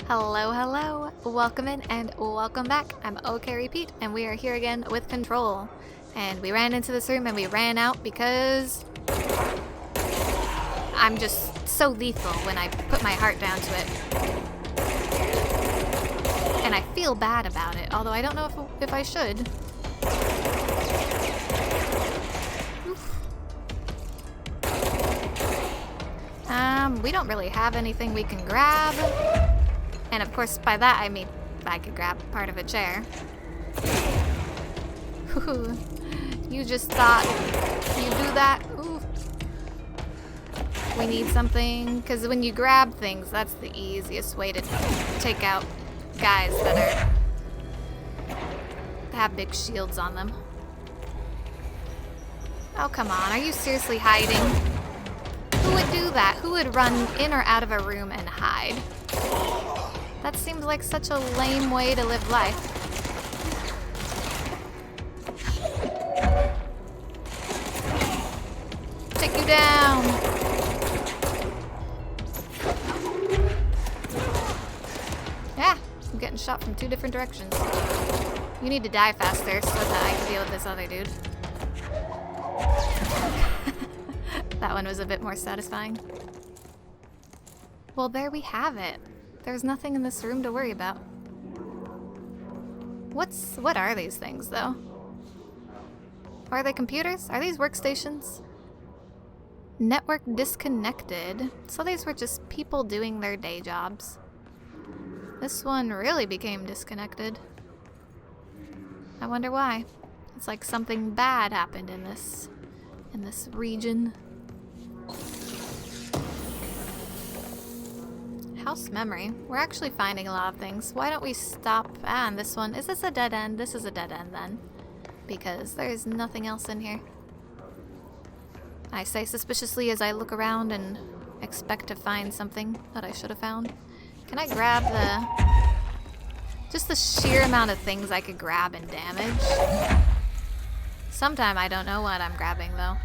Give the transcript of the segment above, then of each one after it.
Hello, hello, welcome in and welcome back. I'm OKRepeat and we are here again with Control. And we ran into this room and we ran out because I'm just so lethal when I put my heart down to it. And I feel bad about it, although I don't know if I should. Oof. We don't really have anything we can grab. And of course, by that I mean I could grab part of a chair. Ooh, you just thought you'd do that? Ooh. We need something, because when you grab things, that's the easiest way to take out guys that have big shields on them. Oh, come on. Are you seriously hiding? Who would do that? Who would run in or out of a room and hide? That seems like such a lame way to live life. Take you down! Yeah, I'm getting shot from two different directions. You need to die faster so that I can deal with this other dude. That one was a bit more satisfying. Well, there we have it. There's nothing in this room to worry about. What are these things, though? Are they computers? Are these workstations? Network disconnected. So these were just people doing their day jobs. This one really became disconnected. I wonder why. It's like something bad happened in this region. House memory. We're actually finding a lot of things. Why don't we stop? And this one. Is this a dead end? This is a dead end then. Because there's nothing else in here. I say suspiciously as I look around and expect to find something that I should have found. Can I grab just the sheer amount of things I could grab and damage? Sometime I don't know what I'm grabbing though.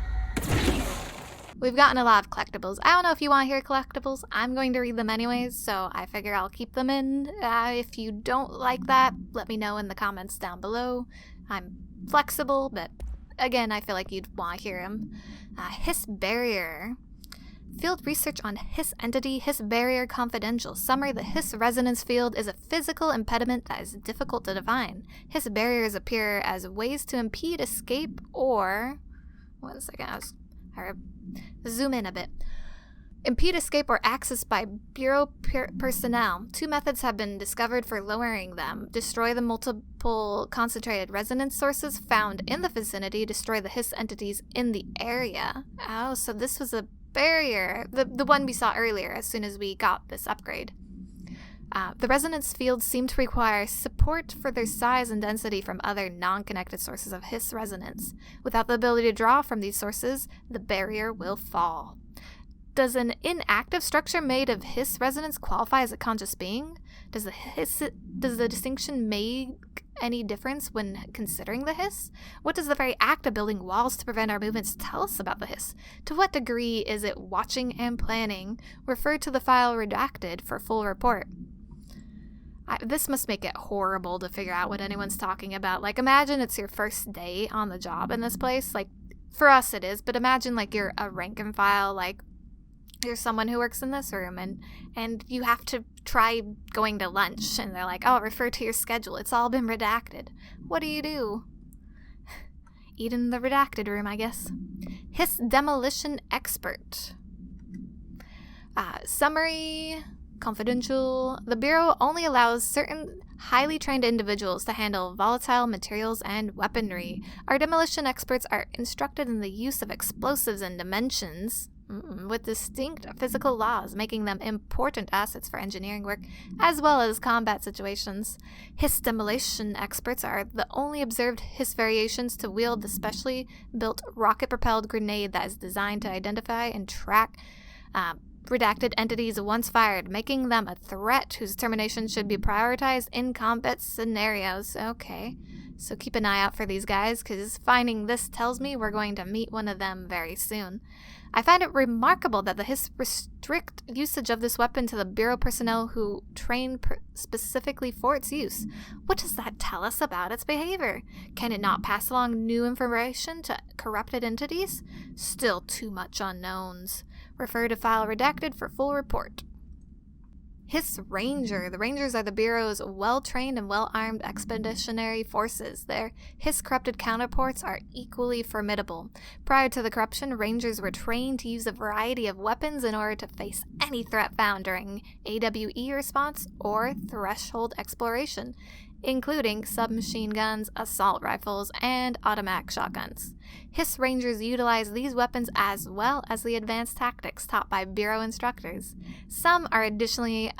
We've gotten a lot of collectibles. I don't know if you want to hear collectibles. I'm going to read them anyways, so I figure I'll keep them in. If you don't like that, let me know in the comments down below. I'm flexible, but again, I feel like you'd want to hear them. Hiss barrier. Field research on Hiss entity, Hiss barrier confidential. Summary: the Hiss resonance field is a physical impediment that is difficult to define. Hiss barriers appear as ways to impede escape or... One second, I zoom in a bit. Impede escape or access by Bureau personnel. Two methods have been discovered for lowering them. Destroy the multiple concentrated resonance sources found in the vicinity. Destroy the Hiss entities in the area. Oh, so this was a barrier. The one we saw earlier as soon as we got this upgrade. The resonance fields seem to require support for their size and density from other non-connected sources of Hiss resonance. Without the ability to draw from these sources, the barrier will fall. Does an inactive structure made of Hiss resonance qualify as a conscious being? Does the distinction make any difference when considering the Hiss? What does the very act of building walls to prevent our movements tell us about the Hiss? To what degree is it watching and planning? Refer to the file redacted for full report. This must make it horrible to figure out what anyone's talking about. Like, imagine it's your first day on the job in this place. Like, for us it is, but imagine like you're a rank and file, like you're someone who works in this room and you have to try going to lunch and they're like, oh, refer to your schedule. It's all been redacted. What do you do? Eat in the redacted room, I guess. Hiss demolition expert. Summary... Confidential. The Bureau only allows certain highly trained individuals to handle volatile materials and weaponry. Our demolition experts are instructed in the use of explosives and dimensions with distinct physical laws, making them important assets for engineering work as well as combat situations. Hiss demolition experts are the only observed Hiss variations to wield the specially built rocket-propelled grenade that is designed to identify and track redacted entities once fired, making them a threat whose termination should be prioritized in combat scenarios. Okay, so keep an eye out for these guys, because finding this tells me we're going to meet one of them very soon. I find it remarkable that the Hiss restrict usage of this weapon to the Bureau personnel who train specifically for its use. What does that tell us about its behavior? Can it not pass along new information to corrupted entities? Still too much unknowns. Refer to file redacted for full report. Hiss Ranger. The Rangers are the Bureau's well-trained and well-armed expeditionary forces. Their Hiss-corrupted counterparts are equally formidable. Prior to the corruption, Rangers were trained to use a variety of weapons in order to face any threat found during AWE response or threshold exploration, including submachine guns, assault rifles, and automatic shotguns. Hiss Rangers utilize these weapons as well as the advanced tactics taught by Bureau instructors. Some are additionally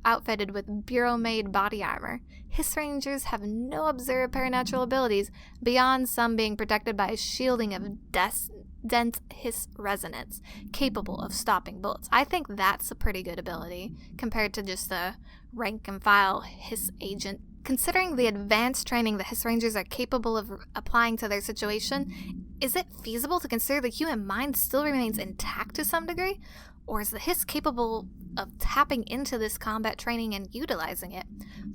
outfitted with Bureau-made body armor. Hiss Rangers have no observed paranatural abilities beyond some being protected by a shielding of dense Hiss resonance, capable of stopping bullets. I think that's a pretty good ability compared to just a rank-and-file Hiss agent. Considering the advanced training the Hiss Rangers are capable of applying to their situation, is it feasible to consider the human mind still remains intact to some degree? Or is the Hiss capable of tapping into this combat training and utilizing it?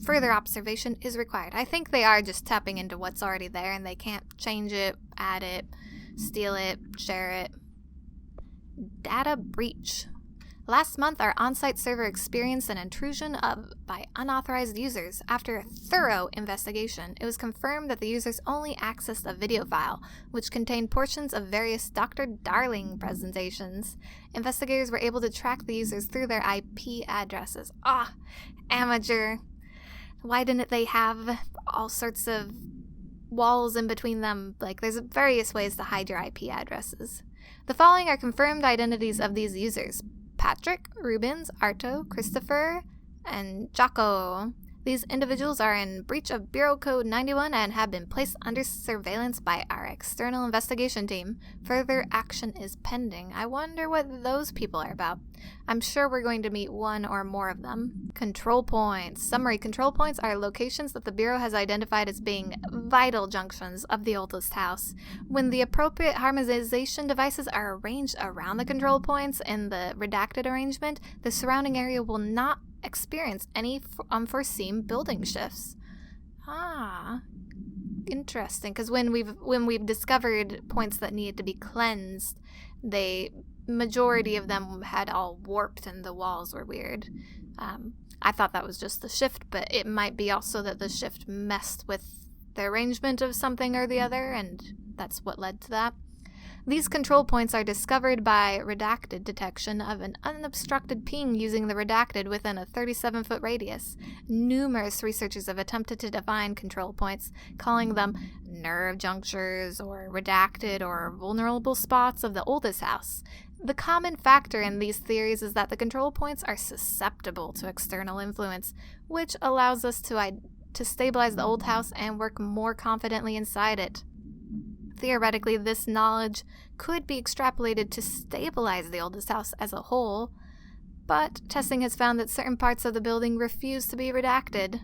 Further observation is required. I think they are just tapping into what's already there and they can't change it, add it, steal it, share it. Data breach. Last month, our on-site server experienced an intrusion by unauthorized users. After a thorough investigation, it was confirmed that the users only accessed a video file, which contained portions of various Dr. Darling presentations. Investigators were able to track the users through their IP addresses. Amateur. Why didn't they have all sorts of walls in between them? There's various ways to hide your IP addresses. The following are confirmed identities of these users: Patrick, Rubens, Arto, Christopher, and Jocko. These individuals are in breach of Bureau Code 91 and have been placed under surveillance by our external investigation team. Further action is pending. I wonder what those people are about. I'm sure we're going to meet one or more of them. Control points. Summary: control points are locations that the Bureau has identified as being vital junctions of the oldest house. When the appropriate harmonization devices are arranged around the control points in the redacted arrangement, the surrounding area will not experience any unforeseen building shifts. Interesting. Because when we've discovered points that needed to be cleansed, majority of them had all warped and the walls were weird. I thought that was just the shift, but it might be also that the shift messed with the arrangement of something or the other, and that's what led to that. These control points are discovered by redacted detection of an unobstructed ping using the redacted within a 37-foot radius. Numerous researchers have attempted to define control points, calling them nerve junctures or redacted or vulnerable spots of the oldest house. The common factor in these theories is that the control points are susceptible to external influence, which allows us to stabilize the old house and work more confidently inside it. Theoretically, this knowledge could be extrapolated to stabilize the oldest house as a whole, but testing has found that certain parts of the building refuse to be redacted.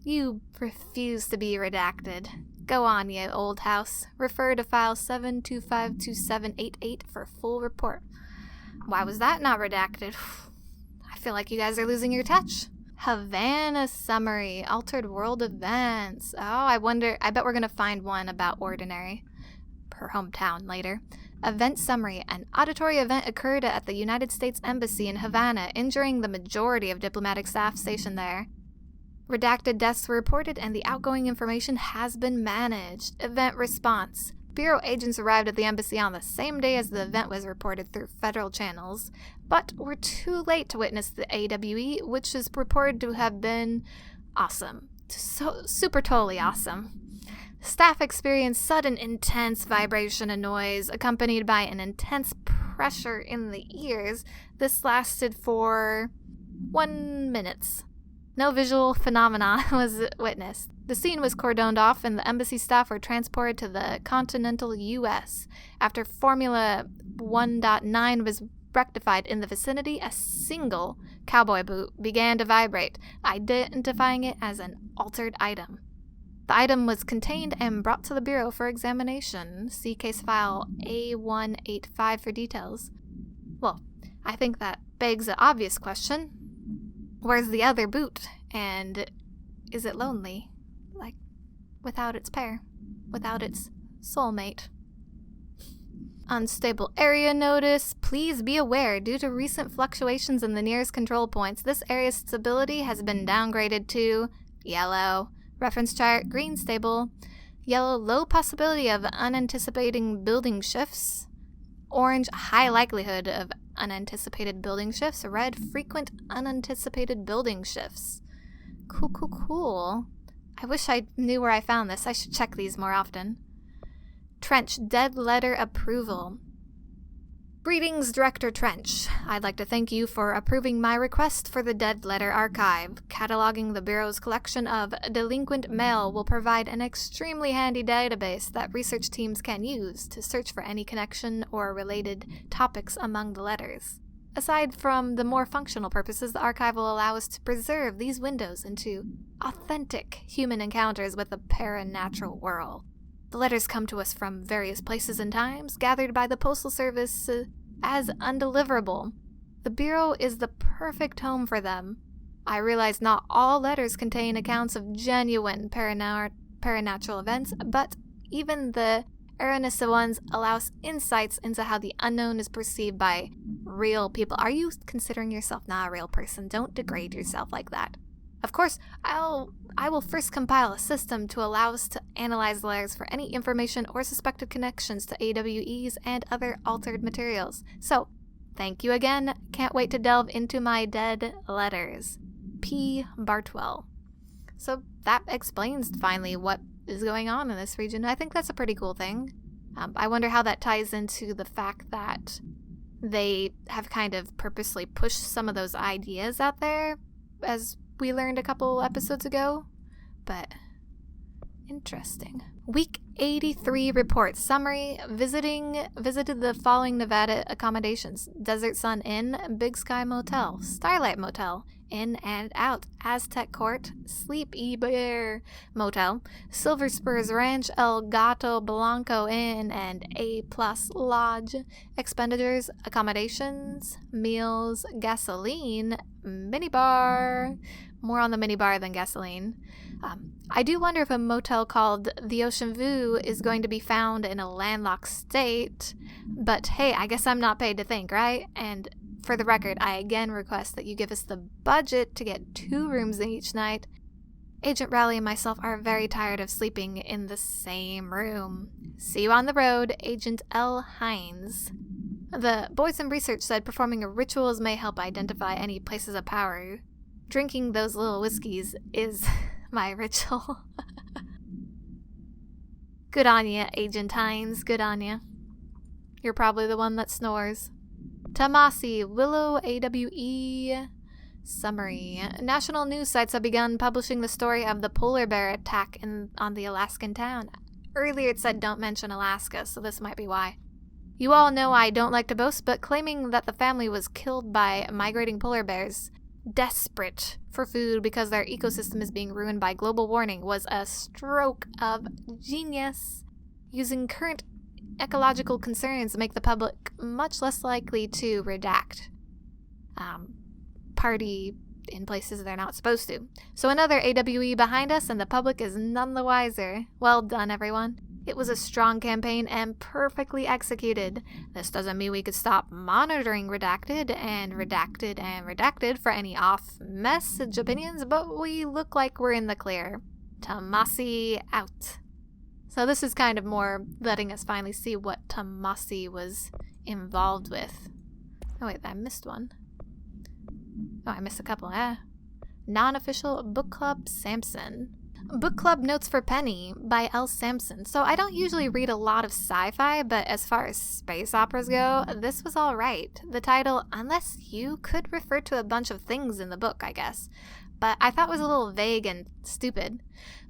You refuse to be redacted. Go on, you old house. Refer to file 7252788 for full report. Why was that not redacted? I feel like you guys are losing your touch. Havana summary, altered world events. I bet we're going to find one about Ordinary, her hometown, later. Event summary, an auditory event occurred at the United States Embassy in Havana, injuring the majority of diplomatic staff stationed there. Redacted deaths were reported and the outgoing information has been managed. Event response. Bureau agents arrived at the embassy on the same day as the event was reported through federal channels, but were too late to witness the AWE, which is reported to have been awesome. Super totally awesome. Staff experienced sudden intense vibration and noise, accompanied by an intense pressure in the ears. This lasted for 1 minute. No visual phenomena was witnessed. The scene was cordoned off and the embassy staff were transported to the continental U.S. After Formula 1.9 was rectified in the vicinity, a single cowboy boot began to vibrate, identifying it as an altered item. The item was contained and brought to the Bureau for examination. See case file A185 for details. Well, I think that begs the obvious question. Where's the other boot? And is it lonely? Like, without its pair? Without its soulmate? Unstable area notice. Please be aware, due to recent fluctuations in the nearest control points, this area's stability has been downgraded to yellow. Reference chart, green stable. Yellow, low possibility of unanticipated building shifts. Orange, high likelihood of unanticipated building shifts. Red, frequent unanticipated building shifts. Cool. I wish I knew where I found this. I should check these more often. Trench, dead letter approval. Greetings, Director Trench. I'd like to thank you for approving my request for the Dead Letter Archive. Cataloging the Bureau's collection of delinquent mail will provide an extremely handy database that research teams can use to search for any connection or related topics among the letters. Aside from the more functional purposes, the archive will allow us to preserve these windows into authentic human encounters with the paranatural world. The letters come to us from various places and times, gathered by the Postal Service as undeliverable. The Bureau is the perfect home for them. I realize not all letters contain accounts of genuine paranatural events, but even the erroneous ones allow us insights into how the unknown is perceived by real people. Are you considering yourself not a real person? Don't degrade yourself like that. Of course, I will first compile a system to allow us to analyze the letters for any information or suspected connections to AWEs and other altered materials. So, thank you again. Can't wait to delve into my dead letters. P. Bartwell. So that explains finally what is going on in this region. I think that's a pretty cool thing. I wonder how that ties into the fact that they have kind of purposely pushed some of those ideas out there, as we learned a couple episodes ago, but interesting. Week 83 report summary. Visited the following Nevada accommodations: Desert Sun Inn, Big Sky Motel, Starlight Motel, In and Out, Aztec Court, Sleepy Bear Motel, Silver Spurs Ranch, El Gato Blanco Inn, and A Plus Lodge. Expenditures: accommodations, meals, gasoline, minibar. More on the minibar than gasoline. I do wonder if a motel called the Ocean View is going to be found in a landlocked state. But hey, I guess I'm not paid to think, right? And for the record, I again request that you give us the budget to get 2 rooms each night. Agent Rowley and myself are very tired of sleeping in the same room. See you on the road, Agent L. Hines. The boys in research said performing rituals may help identify any places of power. Drinking those little whiskeys is my ritual. Good on ya, Agent Hines. Good on ya. You're probably the one that snores. Tamasi, Willow AWE. Summary. National news sites have begun publishing the story of the polar bear attack on the Alaskan town. Earlier it said don't mention Alaska, so this might be why. You all know I don't like to boast, but claiming that the family was killed by migrating polar bears, desperate for food because their ecosystem is being ruined by global warming, was a stroke of genius. Using current ecological concerns make the public much less likely to redact. Party in places they're not supposed to. So another AWE behind us, and the public is none the wiser. Well done, everyone. It was a strong campaign and perfectly executed. This doesn't mean we could stop monitoring redacted for any off-message opinions, but we look like we're in the clear. Tamasi out. So this is kind of more letting us finally see what Tamasi was involved with. Oh wait, I missed one. Oh, I missed a couple. Non-official book club Samson. Book Club Notes for Penny by L. Sampson. So I don't usually read a lot of sci-fi, but as far as space operas go, this was alright. The title, Unless You, could refer to a bunch of things in the book, I guess. But I thought it was a little vague and stupid.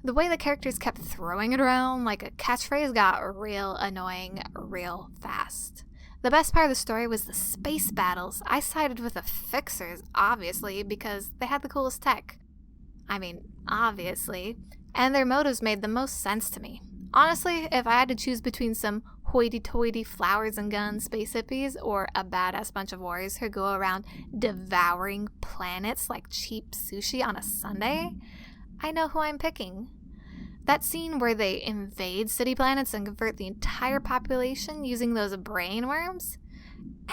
The way the characters kept throwing it around like a catchphrase got real annoying real fast. The best part of the story was the space battles. I sided with the Fixers, obviously, because they had the coolest tech. I mean, obviously. And their motives made the most sense to me. Honestly, if I had to choose between some hoity-toity flowers and guns space hippies or a badass bunch of warriors who go around devouring planets like cheap sushi on a Sunday, I know who I'm picking. That scene where they invade city planets and convert the entire population using those brain worms,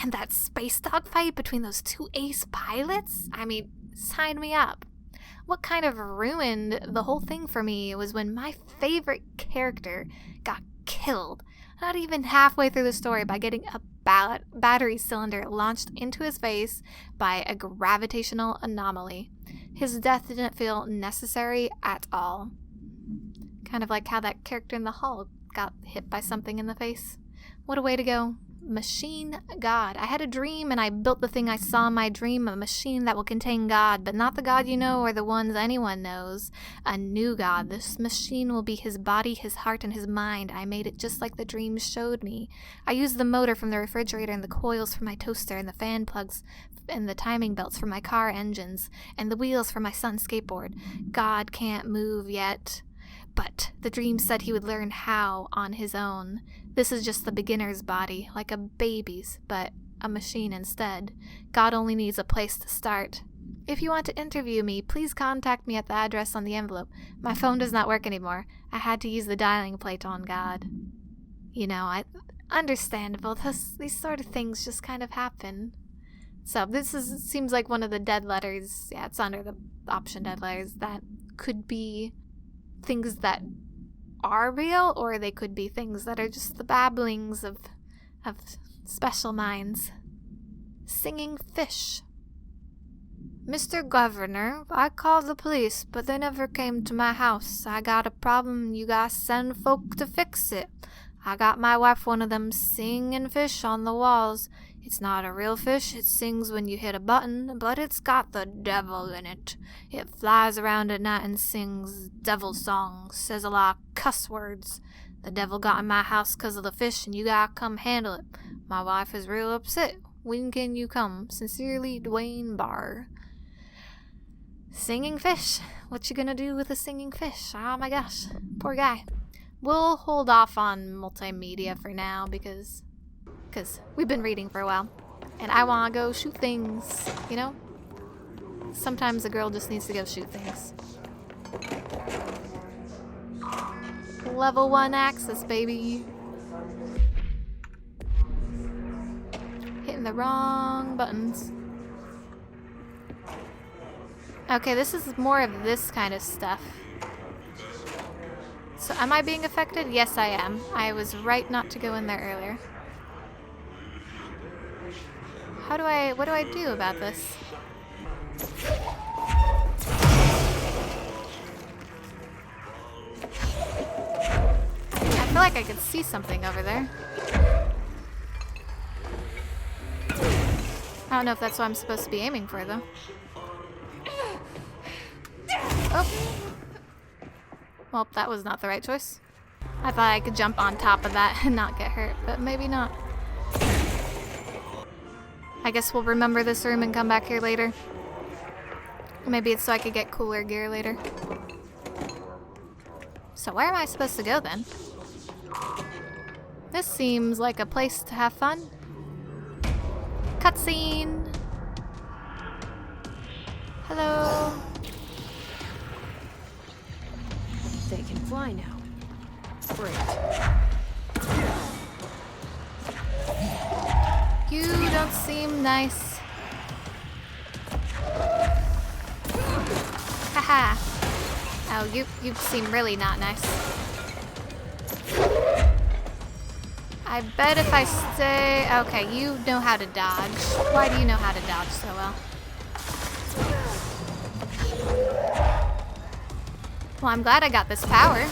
and that space dogfight between those two ace pilots, I mean, sign me up. What kind of ruined the whole thing for me was when my favorite character got killed, not even halfway through the story, by getting a battery cylinder launched into his face by a gravitational anomaly. His death didn't feel necessary at all. Kind of like how that character in the hall got hit by something in the face. What a way to go. Machine God. I had a dream and I built the thing I saw in my dream, a machine that will contain God, but not the God you know or the ones anyone knows. A new God. This machine will be his body, his heart, and his mind. I made it just like the dream showed me. I used the motor from the refrigerator and the coils for my toaster and the fan plugs and the timing belts for my car engines and the wheels for my son's skateboard. God can't move yet. But the dream said he would learn how on his own. This is just the beginner's body, like a baby's, but a machine instead. God only needs a place to start. If you want to interview me, please contact me at the address on the envelope. My phone does not work anymore. I had to use the dialing plate on God. You know, understandable. These sort of things just kind of happen. So seems like one of the dead letters. Yeah, it's under the option dead letters that could be things that are real, or they could be things that are just the babblings of special minds. Singing fish. Mr. Governor, I called the police, but they never came to my house. I got a problem, you guys send folk to fix it. I got my wife one of them singing fish on the walls. It's not a real fish, it sings when you hit a button, but it's got the devil in it. It flies around at night and sings devil songs, says a lot of cuss words. The devil got in my house 'cause of the fish, and you gotta come handle it. My wife is real upset. When can you come? Sincerely, Dwayne Barr. Singing fish. What you gonna do with a singing fish? Oh my gosh, poor guy. We'll hold off on multimedia for now because we've been reading for a while. And I want to go shoot things, you know? Sometimes a girl just needs to go shoot things. Level 1 access, baby. Hitting the wrong buttons. Okay, this is more of this kind of stuff. So am I being affected? Yes, I am. I was right not to go in there earlier. What do I do about this? I feel like I could see something over there. I don't know if that's what I'm supposed to be aiming for, though. Oh. Well, that was not the right choice. I thought I could jump on top of that and not get hurt, but maybe not. I guess we'll remember this room and come back here later. Maybe it's so I could get cooler gear later. So where am I supposed to go then? This seems like a place to have fun. Cutscene! Hello! They can fly now. Great. You don't seem nice. Haha. Oh, you seem really not nice. I bet if I stay... Okay, you know how to dodge. Why do you know how to dodge so well? Well, I'm glad I got this power.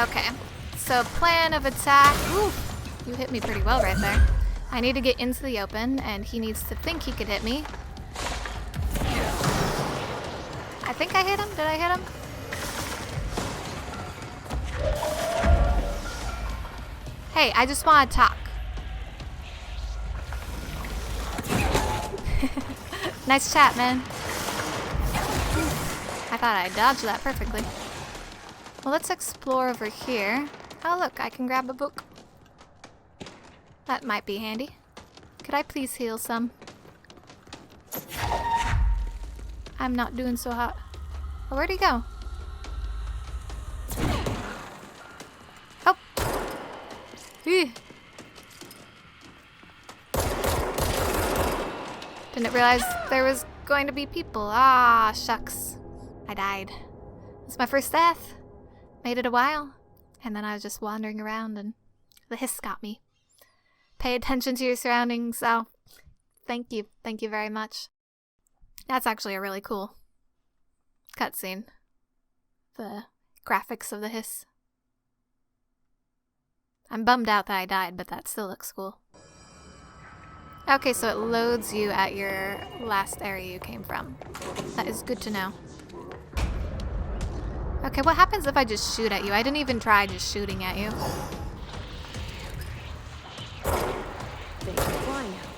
Okay, so plan of attack. Ooh, you hit me pretty well right there. I need to get into the open, and he needs to think he could hit me. I think I hit him. Did I hit him? Hey, I just want to talk. Nice chat, man. I thought I dodged that perfectly. Well, let's explore over here. Oh, look, I can grab a book. That might be handy. Could I please heal some? I'm not doing so hot. Oh, where'd he go? Oh! Ew. Didn't realize there was going to be people. Ah, shucks. I died. It's my first death. Made it a while. And then I was just wandering around and the hiss got me. Pay attention to your surroundings. So, thank you. Thank you very much. That's actually a really cool cutscene. The graphics of the hiss. I'm bummed out that I died, but that still looks cool. Okay, so it loads you at your last area you came from. That is good to know. Okay, what happens if I just shoot at you? I didn't even try just shooting at you. They can fly now.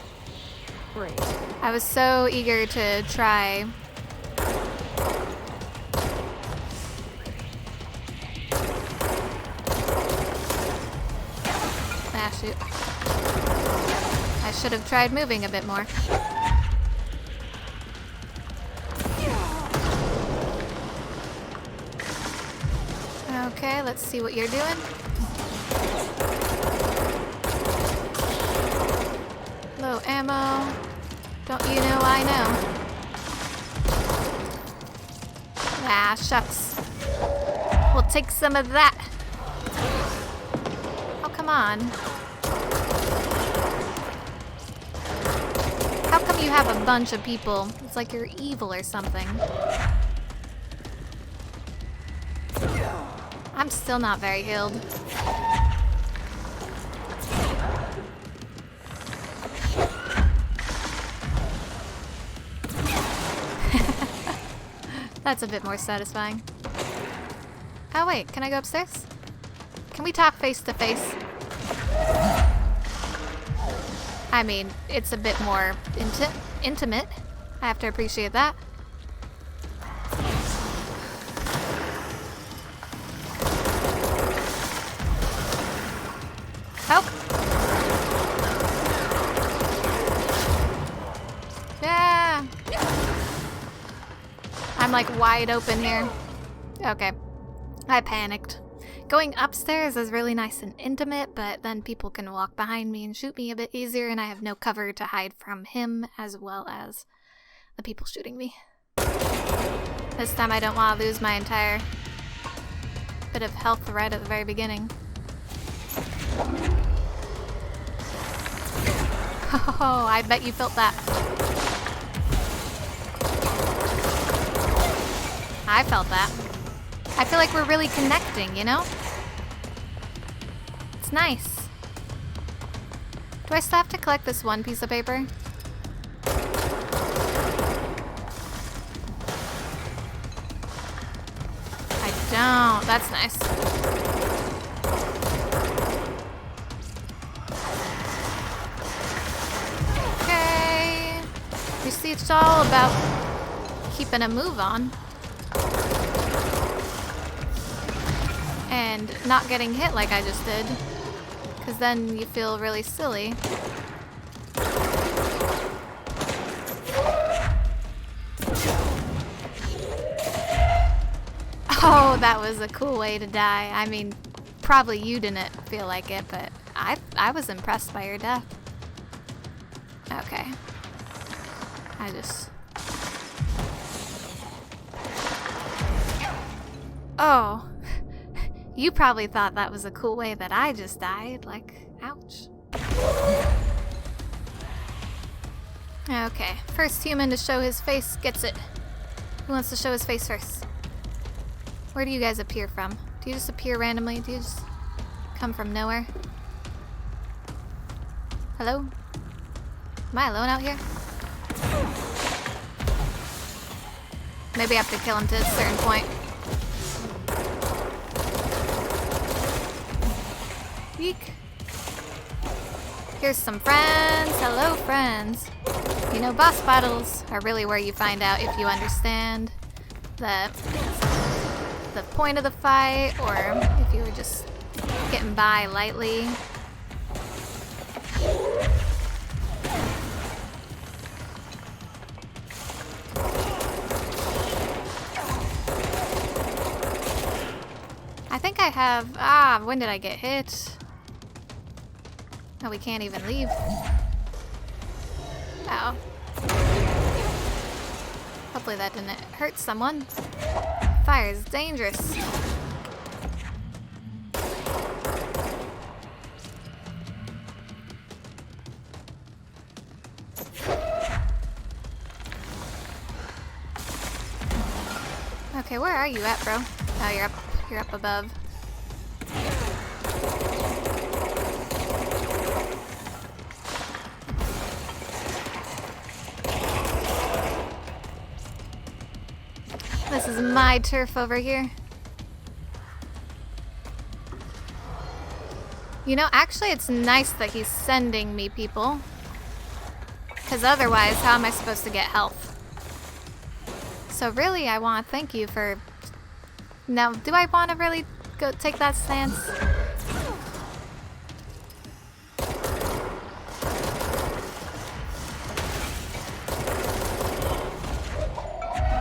Great. I was so eager to try. Ah, shoot. I should have tried moving a bit more. Okay, let's see what you're doing. Low ammo. Don't you know I know? Ah, shucks. We'll take some of that. Oh, come on. How come you have a bunch of people? It's like you're evil or something. I'm still not very healed. That's a bit more satisfying. Oh wait, can I go upstairs? Can we talk face to face? I mean, it's a bit more intimate. I have to appreciate that. Oh! Yeah! I'm like wide open here. Okay. I panicked. Going upstairs is really nice and intimate, but then people can walk behind me and shoot me a bit easier, and I have no cover to hide from him as well as the people shooting me. This time I don't want to lose my entire bit of health right at the very beginning. Oh, I bet you felt that. I felt that. I feel like we're really connecting, you know? It's nice. Do I still have to collect this one piece of paper? I don't. That's nice. Okay. You see, it's all about keeping a move on. And not getting hit like I just did. Because then you feel really silly. Oh, that was a cool way to die. I mean, probably you didn't feel like it, but I was impressed by your death. Okay. I just... Oh. You probably thought that was a cool way that I just died. Like, ouch. Okay, first human to show his face gets it. Who wants to show his face first? Where do you guys appear from? Do you just appear randomly? Do you just come from nowhere? Hello? Am I alone out here? Maybe I have to kill him to a certain point. Eek. Here's some friends. Hello, friends. You know, boss battles are really where you find out if you understand the point of the fight, or if you were just getting by lightly. I think I have... when did I get hit? Oh, we can't even leave. Ow. Hopefully that didn't hurt someone. Fire is dangerous. Okay, where are you at, bro? Oh, you're up above. This is my turf over here. You know, actually it's nice that he's sending me people. Because otherwise, how am I supposed to get health? So really, I want to thank you for... Now, do I want to really go take that stance?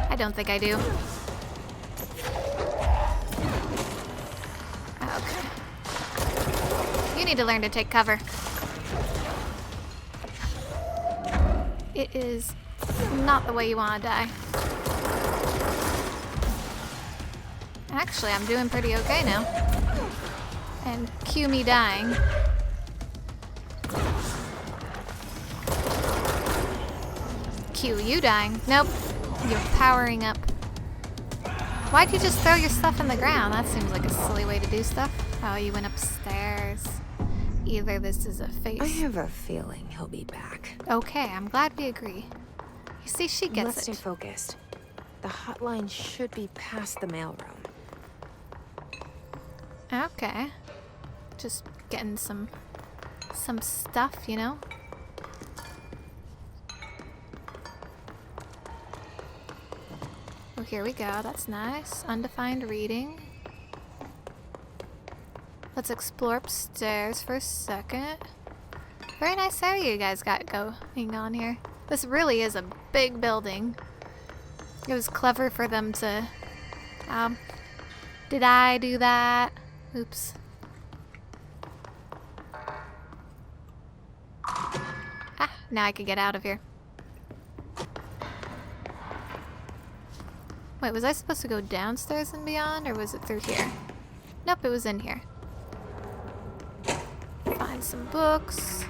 I don't think I do. Okay. You need to learn to take cover. It is not the way you want to die. Actually, I'm doing pretty okay now. And cue me dying. Cue you dying. Nope. You're powering up. Why'd you just throw your stuff in the ground? That seems like a silly way to do stuff. Oh, you went upstairs. Either this is a face. I have a feeling he'll be back. Okay, I'm glad we agree. You see, she gets Let's stay it. focused. The hotline should be past the mailroom. Okay. Just getting some stuff, you know? Oh, here we go. That's nice. Undefined reading. Let's explore upstairs for a second. Very nice area you guys got going on here. This really is a big building. It was clever for them to... did I do that? Oops. Now I can get out of here. Wait, was I supposed to go downstairs and beyond, or was it through here? Nope, it was in here. Find some books.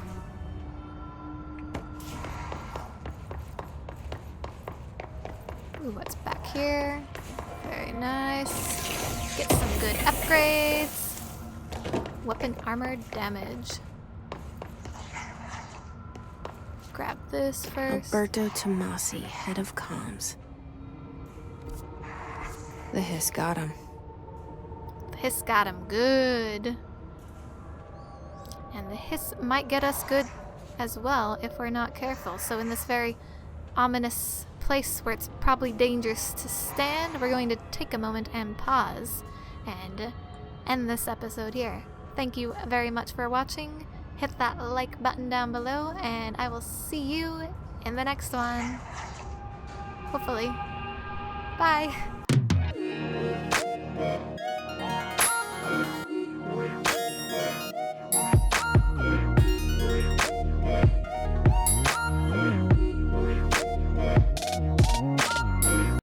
Ooh, what's back here? Very nice. Get some good upgrades. Weapon armor damage. Grab this first. Alberto Tomasi, head of comms. The hiss got him. The hiss got him good. And the hiss might get us good as well if we're not careful. So in this very ominous place where it's probably dangerous to stand, we're going to take a moment and pause and end this episode here. Thank you very much for watching. Hit that like button down below, and I will see you in the next one. Hopefully. Bye.